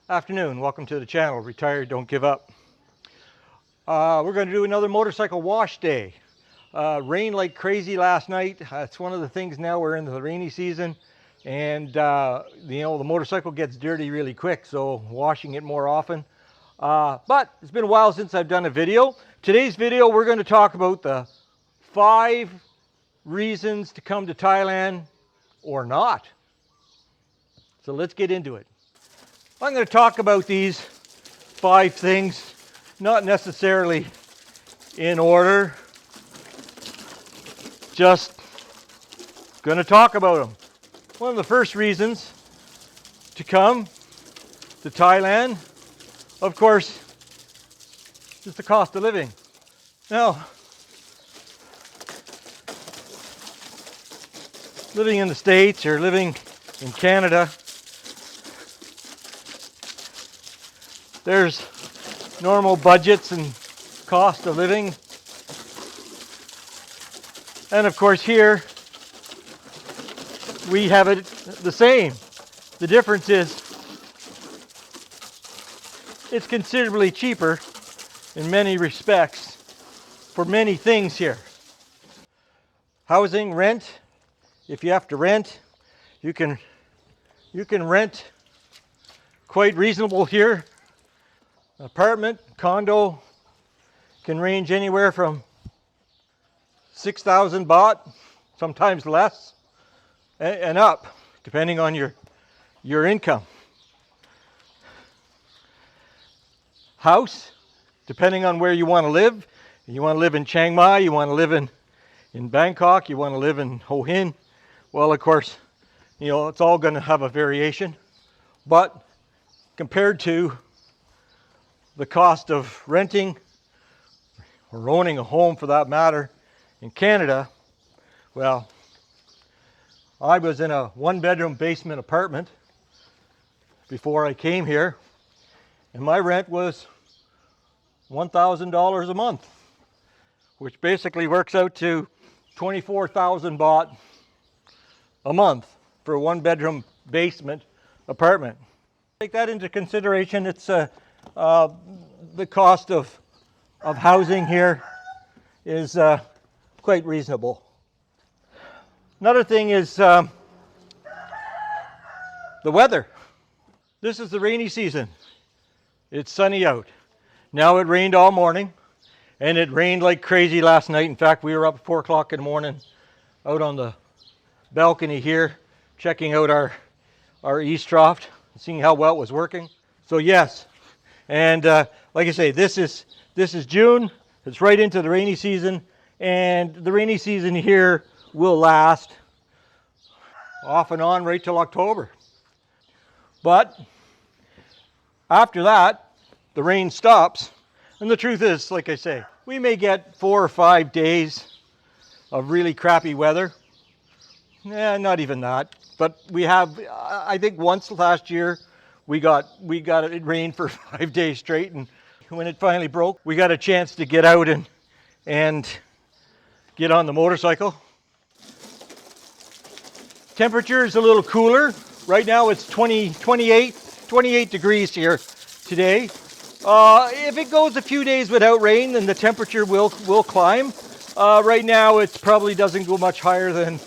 Afternoon, welcome to the channel, Retired Don't Give Up. We're going to do another motorcycle wash day. Rained like crazy last night. It's one of the things now, we're into the rainy season, and the motorcycle gets dirty really quick, so washing it more often. But it's been a while since I've done a video. Today's video we're going to talk about the 5 reasons to come to Thailand or not. So let's get into it. I'm going to talk about these 5 things, not necessarily in order, just going to talk about them. One of the first reasons to come to Thailand, of course, is the cost of living. Now, living in the States or living in Canada, there's normal budgets and cost of living. And of course here, we have it the same. The difference is, it's considerably cheaper in many respects for many things here. Housing, rent, if you have to rent, you can rent quite reasonable here. Apartment, condo can range anywhere from 6,000 baht, sometimes less, and up, depending on your income. House, depending on where you want to live. You want to live in Chiang Mai, you want to live in Bangkok, you want to live in Ho Hin. Well, of course, it's all going to have a variation. But compared to the cost of renting or owning a home, for that matter, in Canada, well, I was in a 1-bedroom basement apartment before I came here, and my rent was $1,000 a month, which basically works out to 24,000 baht a month for a 1-bedroom basement apartment. Take that into consideration. It's the cost of housing here is quite reasonable. Another thing is the weather. This is the rainy season. It's sunny out. Now, it rained all morning, and it rained like crazy last night. In fact, we were up at 4 o'clock in the morning out on the balcony here, checking out our east trough, seeing how well it was working. So yes, and like I say, this is June. It's right into the rainy season, and the rainy season here will last off and on right till October. But after that, the rain stops, and the truth is, like I say, we may get 4 or 5 days of really crappy weather. Not even that, but we have. I think once last year, we got it rained for 5 days straight, and when it finally broke, we got a chance to get out and get on the motorcycle. Temperature is a little cooler. Right now it's 28 degrees here today. If it goes a few days without rain, then the temperature will climb. Right now it probably doesn't go much higher than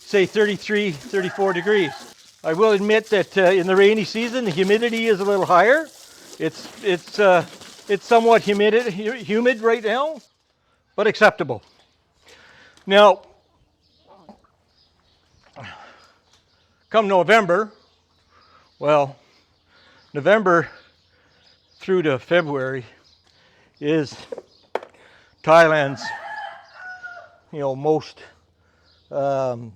say 33, 34 degrees. I will admit that in the rainy season, the humidity is a little higher. It's somewhat humid right now, but acceptable. Now, come November, well, November through to February is Thailand's, most, the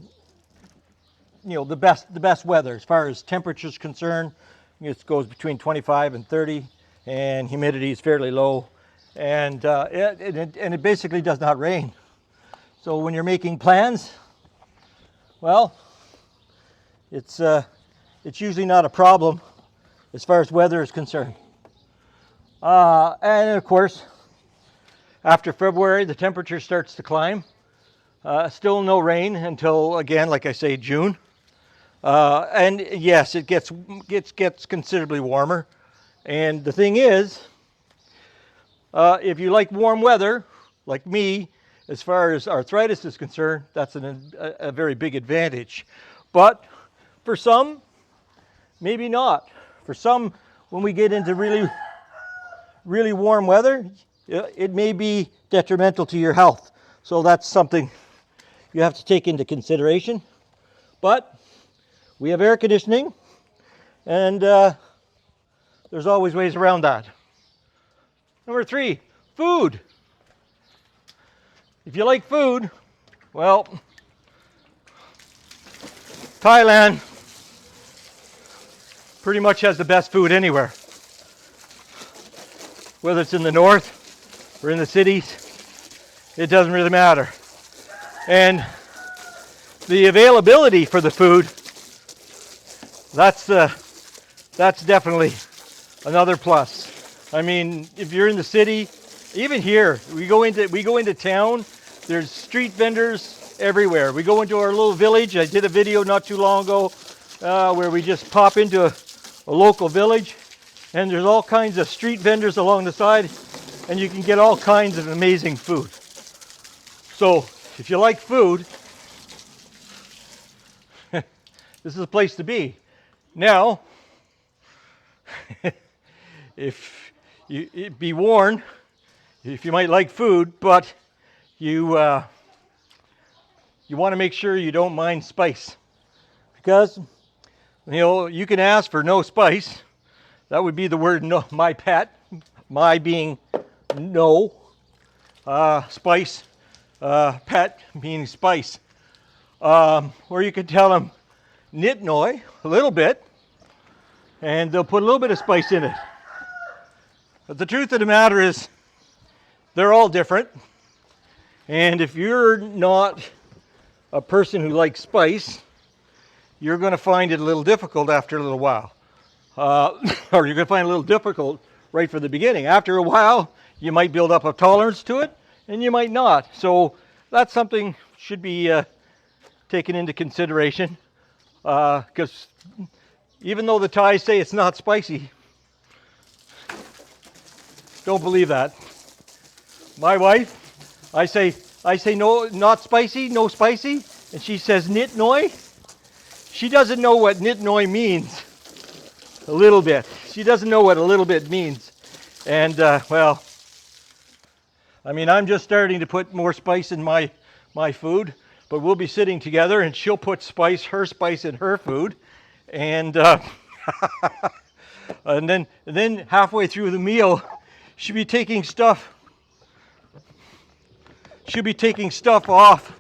best weather as far as temperature is concerned. It goes between 25 and 30, and humidity is fairly low, and it basically does not rain. So when you're making plans, well, it's usually not a problem as far as weather is concerned. And of course, after February, the temperature starts to climb. Still no rain until, again, like I say, June. And yes, it gets considerably warmer. And the thing is, if you like warm weather, like me, as far as arthritis is concerned, that's a very big advantage. But for some, maybe not. For some, when we get into really, really warm weather, it may be detrimental to your health. So that's something you have to take into consideration. But we have air conditioning, and there's always ways around that. Number 3, food. If you like food, well, Thailand pretty much has the best food anywhere. Whether it's in the north or in the cities, it doesn't really matter. And the availability for the food, that's definitely another plus. I mean, if you're in the city, even here, we go into town, there's street vendors everywhere. We go into our little village. I did a video not too long ago where we just pop into a local village, and there's all kinds of street vendors along the side, and you can get all kinds of amazing food. So if you like food, this is a place to be. Now, be warned, if you might like food, but you want to make sure you don't mind spice, because you can ask for no spice. That would be the word no. My pet, my being no, spice, pet meaning spice, or you could tell them nit noi a little bit, and they'll put a little bit of spice in it. But the truth of the matter is, they're all different. And if you're not a person who likes spice, you're going to find it a little difficult after a little while. Or you're going to find it a little difficult right from the beginning. After a while, you might build up a tolerance to it, and you might not. So that's something should be taken into consideration. Because even though the Thais say it's not spicy, don't believe that. My wife, I say no, not spicy, no spicy, and she says nit noi. She doesn't know what nit noi means. A little bit. She doesn't know what a little bit means. And well, I mean, I'm just starting to put more spice in my food, but we'll be sitting together and she'll put her spice in her food, and and then halfway through the meal, she'll be taking stuff off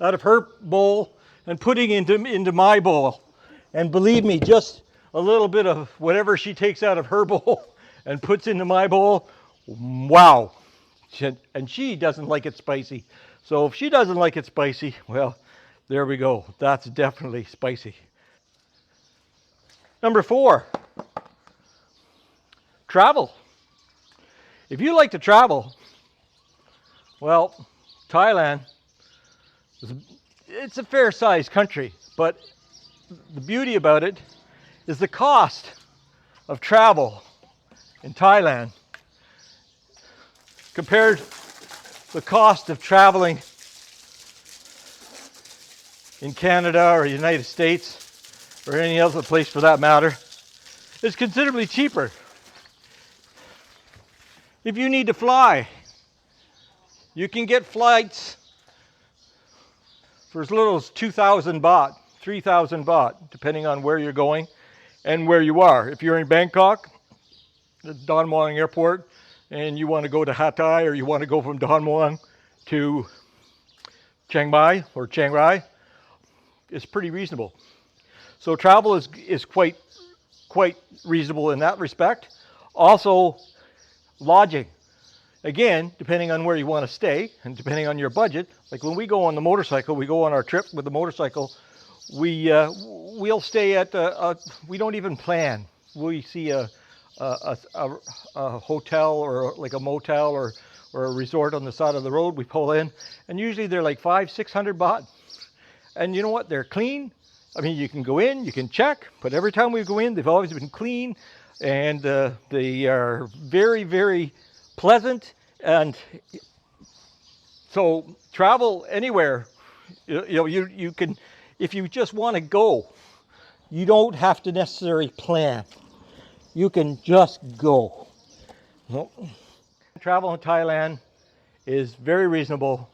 out of her bowl and putting into my bowl. And believe me, just a little bit of whatever she takes out of her bowl and puts into my bowl, wow. And she doesn't like it spicy. So if she doesn't like it spicy, well, there we go. That's definitely spicy. Number 4, travel. If you like to travel, well, Thailand, it's a fair-sized country, but the beauty about it is the cost of travel in Thailand compared to the cost of traveling in Canada or the United States or any other place for that matter is considerably cheaper. If you need to fly, you can get flights for as little as 2,000 baht, 3,000 baht, depending on where you're going and where you are. If you're in Bangkok, the Don Muang Airport, and you want to go to Hatay, or you want to go from Don Muang to Chiang Mai or Chiang Rai, it's pretty reasonable. So travel is quite reasonable in that respect. Also, lodging. Again, depending on where you want to stay and depending on your budget. Like when we go on the motorcycle, we go on our trip with the motorcycle, we'll stay at we don't even plan. We see a hotel or like a motel or a resort on the side of the road. We pull in, and usually they're like 500-600 baht. And you know what? They're clean. I mean, you can go in, you can check, but every time we go in, they've always been clean, and they are very, very pleasant. And so travel anywhere, you can, if you just want to go, you don't have to necessarily plan. You can just go. Travel in Thailand is very reasonable.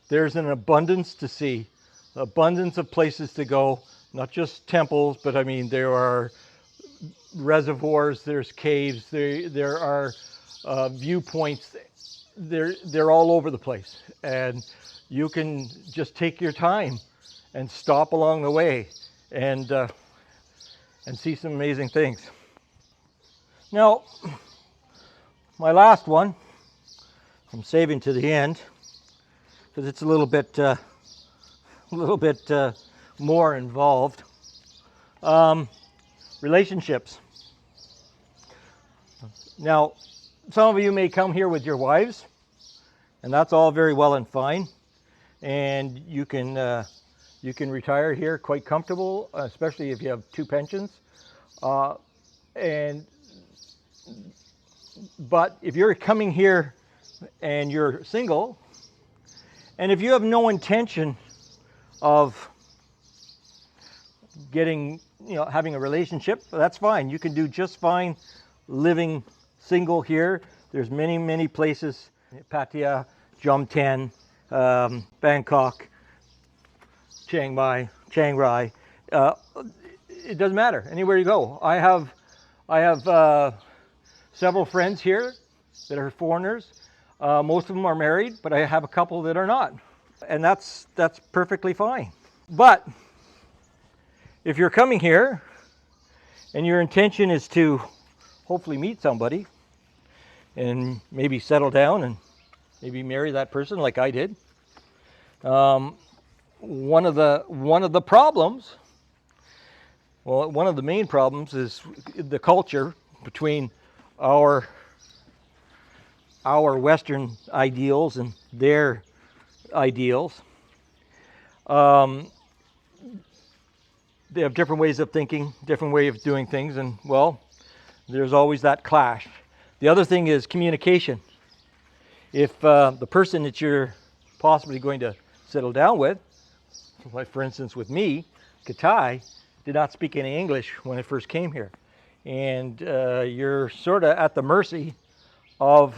There's an abundance to see, abundance of places to go, not just temples, but I mean, there are reservoirs, there's caves, there are viewpoints. They're all over the place, and you can just take your time and stop along the way and see some amazing things. Now, my last one, I'm saving to the end because it's a little bit more involved. Relationships. Now, some of you may come here with your wives, and that's all very well and fine, and you can retire here quite comfortable, especially if you have 2 pensions. But if you're coming here and you're single, and if you have no intention of having a relationship, that's fine. You can do just fine living single here. There's many, many places, Pattaya, Jomtien, Bangkok, Chiang Mai, Chiang Rai. It doesn't matter, anywhere you go. I have several friends here that are foreigners. Most of them are married, but I have a couple that are not. And that's perfectly fine. But if you're coming here and your intention is to hopefully meet somebody and maybe settle down and maybe marry that person like I did, one of the problems, well, one of the main problems is the culture between our Western ideals and their ideals. They have different ways of thinking, different way of doing things, and well, there's always that clash. The other thing is communication. If the person that you're possibly going to settle down with, like for instance with me, Katai, did not speak any English when I first came here. And you're sort of at the mercy of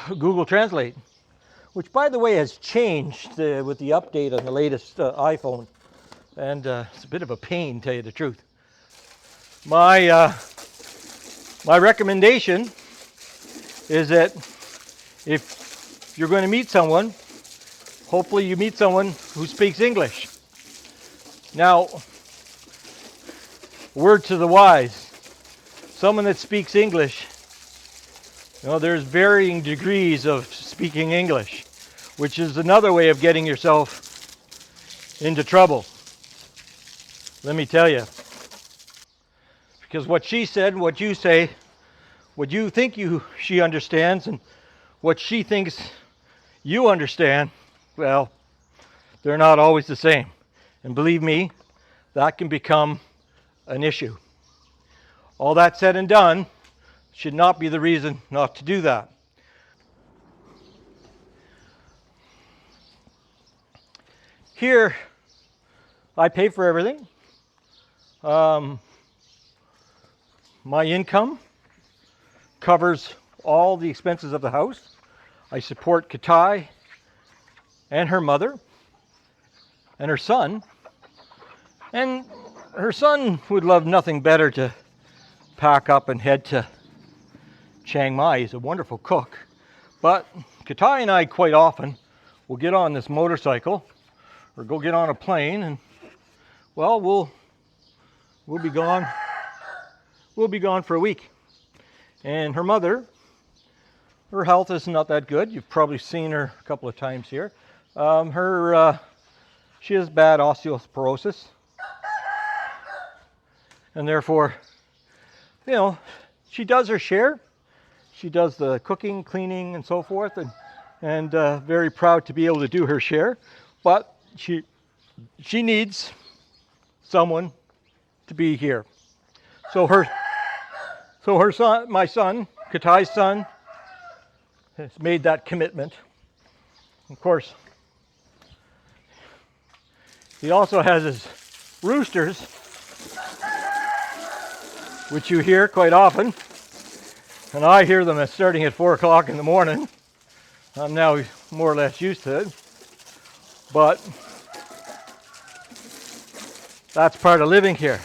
Google Translate, which by the way has changed with the update on the latest iPhone. And it's a bit of a pain, to tell you the truth. My recommendation is that if you're going to meet someone, hopefully you meet someone who speaks English. Now, word to the wise, someone that speaks English, there's varying degrees of speaking English, which is another way of getting yourself into trouble. Let me tell you. Because what she said, what you say, what you think she understands, and what she thinks you understand, well, they're not always the same. And believe me, that can become an issue. All that said and done should not be the reason not to do that. Here, I pay for everything. My income covers all the expenses of the house. I support Katai and her mother and her son. And her son would love nothing better to pack up and head to Chiang Mai. He's a wonderful cook. But Katai and I quite often will get on this motorcycle or go get on a plane, and well, we'll be gone. We'll be gone for a week. And her mother, her health is not that good. You've probably seen her a couple of times here. She has bad osteoporosis, and therefore, she does her share. She does the cooking, cleaning, and so forth, and very proud to be able to do her share. But she needs someone to be here. So her son, my son, Katai's son, has made that commitment. Of course, he also has his roosters, which you hear quite often, and I hear them starting at 4 o'clock in the morning. I'm now more or less used to it, but that's part of living here.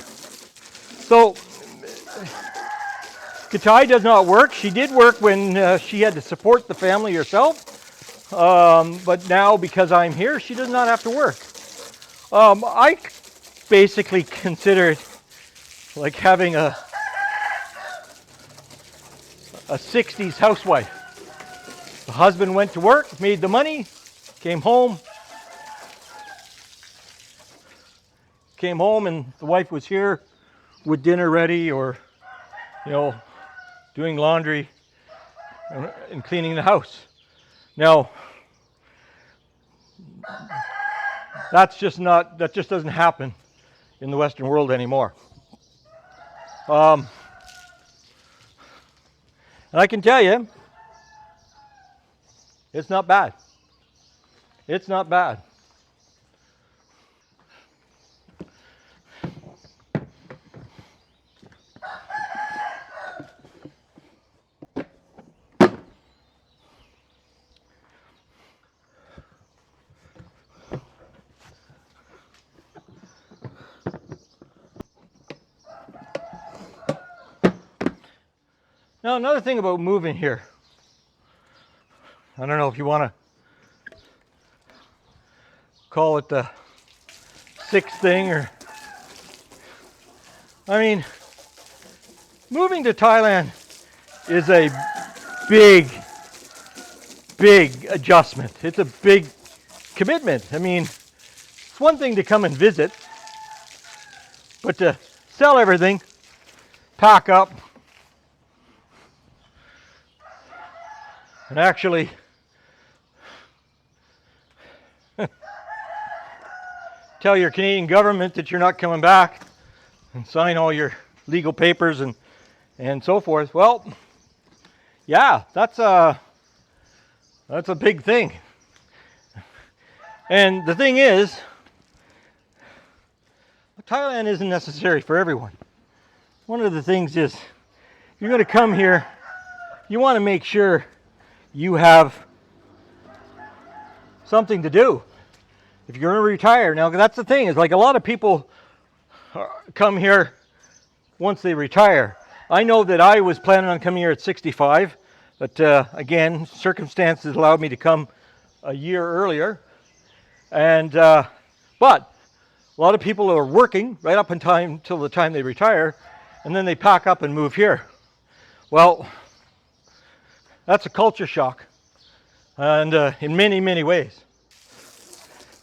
So Katai does not work. She did work when she had to support the family herself, but now because I'm here, she does not have to work. I basically consider it like having a 60s housewife. The husband went to work, made the money, came home and the wife was here with dinner ready, or, you know, doing laundry and cleaning the house. Now, that just doesn't happen in the Western world anymore. And I can tell you, it's not bad. It's not bad. Now, another thing about moving here, I don't know if you want to call it the sixth thing, or, I mean, moving to Thailand is a big adjustment. It's a big commitment. I mean, it's one thing to come and visit, but to sell everything, pack up, and actually tell your Canadian government that you're not coming back and sign all your legal papers and so forth. Well, yeah, that's a big thing. And the thing is, Thailand isn't necessary for everyone. One of the things is, if you're going to come here, you want to make sure you have something to do if you're going to retire. Now, that's the thing, is like a lot of people come here once they retire. I know that I was planning on coming here at 65, but again, circumstances allowed me to come a year earlier. And but a lot of people are working right up in time till the time they retire, and then they pack up and move here. Well, that's a culture shock, and in many ways.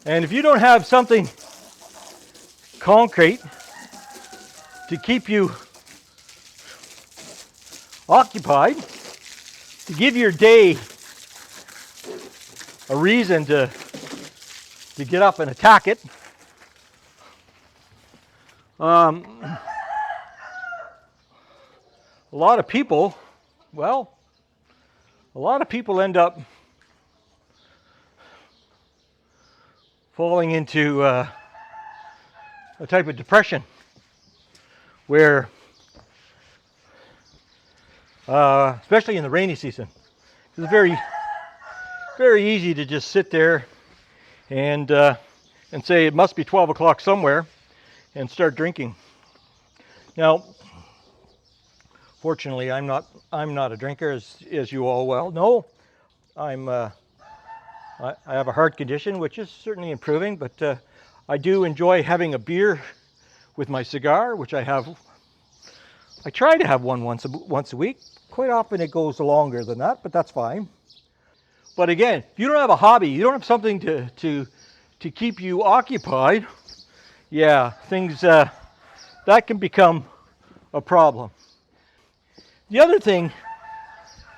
And if you don't have something concrete to keep you occupied, to give your day a reason to get up and attack it, a lot of people end up falling into a type of depression where, especially in the rainy season, it's very easy to just sit there and say it must be 12 o'clock somewhere and start drinking. Now, fortunately, I'm not a drinker, as you all well know. I have a heart condition, which is certainly improving, but I do enjoy having a beer with my cigar, which I have. I try to have one once a week. Quite often it goes longer than that, but that's fine. But again, if you don't have a hobby, you don't have something to keep you occupied, yeah, things that can become a problem. The other thing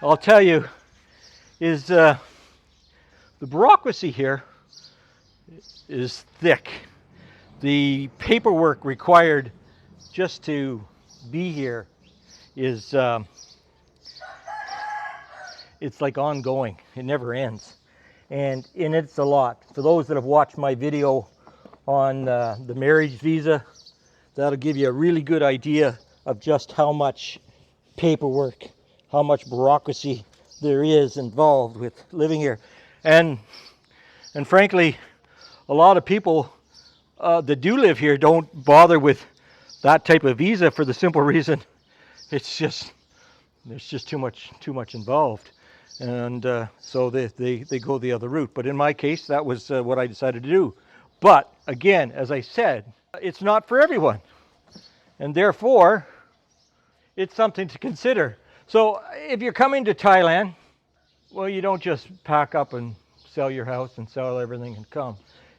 I'll tell you is the bureaucracy here is thick. The paperwork required just to be here is it's like ongoing. It never ends. And it's a lot. For those that have watched my video on the marriage visa, that'll give you a really good idea of just how much paperwork, how much bureaucracy there is involved with living here. And frankly, a lot of people that do live here don't bother with that type of visa for the simple reason it's just there's just too much involved, and so they go the other route. But in my case, that was what I decided to do. But again, as I said, it's not for everyone, and therefore it's something to consider. So if you're coming to Thailand, well, you don't just pack up and sell your house and sell everything and come.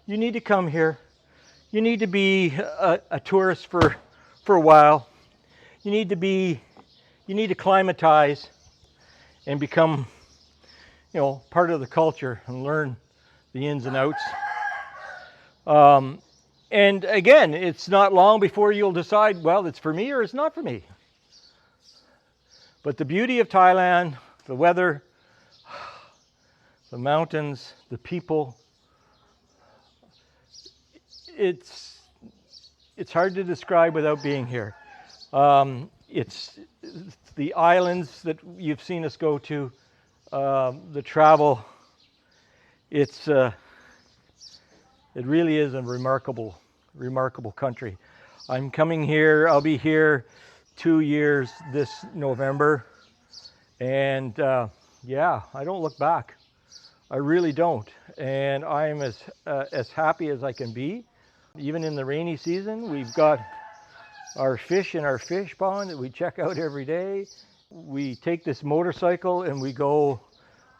You need to come here. You need to be a tourist for a while. You need to climatize and become, part of the culture and learn the ins and outs. And again, it's not long before you'll decide, well, it's for me or it's not for me. But the beauty of Thailand, the weather, the mountains, the people, it's hard to describe without being here. It's the islands that you've seen us go to, the travel. It really is a remarkable country. I'm coming here. I'll be here 2 years this November, and I don't look back. I really don't, and I'm as happy as I can be. Even in the rainy season, we've got our fish in our fish pond that we check out every day. We take this motorcycle and we go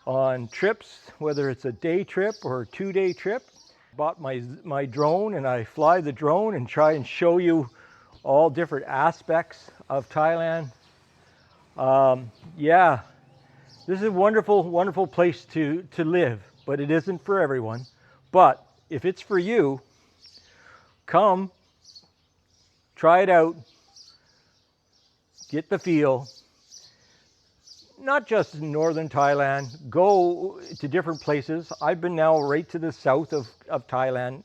on trips, whether it's a day trip or a 2-day trip. Bought my drone, and I fly the drone and try and show you all different aspects of Thailand. This is a wonderful place to live, but it isn't for everyone. But if it's for you, come, try it out, get the feel. Not just in northern Thailand, go to different places. I've been now right to the south of Thailand,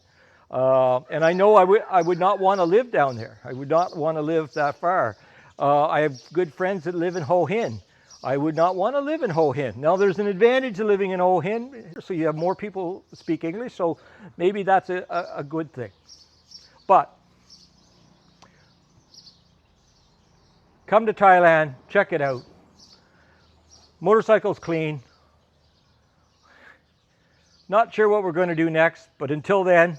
and I know I would not want to live down there. I would not want to live that far. I have good friends that live in Ho Hin. I would not want to live in Ho Hin. Now there's an advantage to living in Ho Hin, so you have more people speak English, so maybe that's a good thing. But come to Thailand, check it out. Motorcycle's clean. Not sure what we're going to do next, but until then,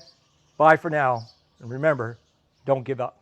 bye for now. And remember, don't give up.